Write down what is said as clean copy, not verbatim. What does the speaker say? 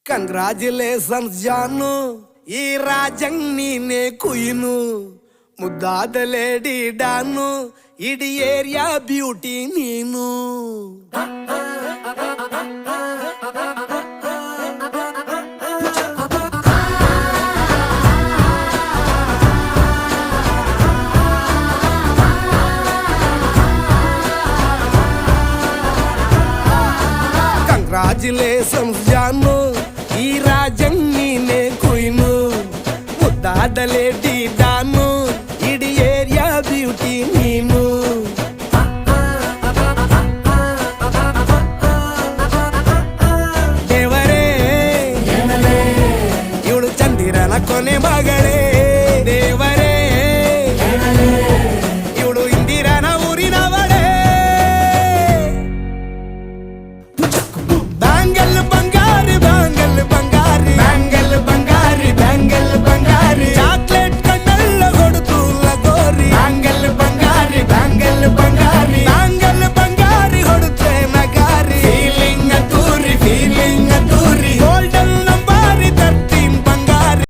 Congratulations ಜಾನು, ಈ ರಾಜಂಗ್ ನೀನೆ ಕುಯ್ನು, ಮುದ್ದಾದ ಲೇಡಿ ಡಾನು, ಇಡೀ ಏರಿಯಾ ಬ್ಯೂಟಿ ನೀನು. ಕಂಗ್ರಾಚುಲೇಷನ್ಸ್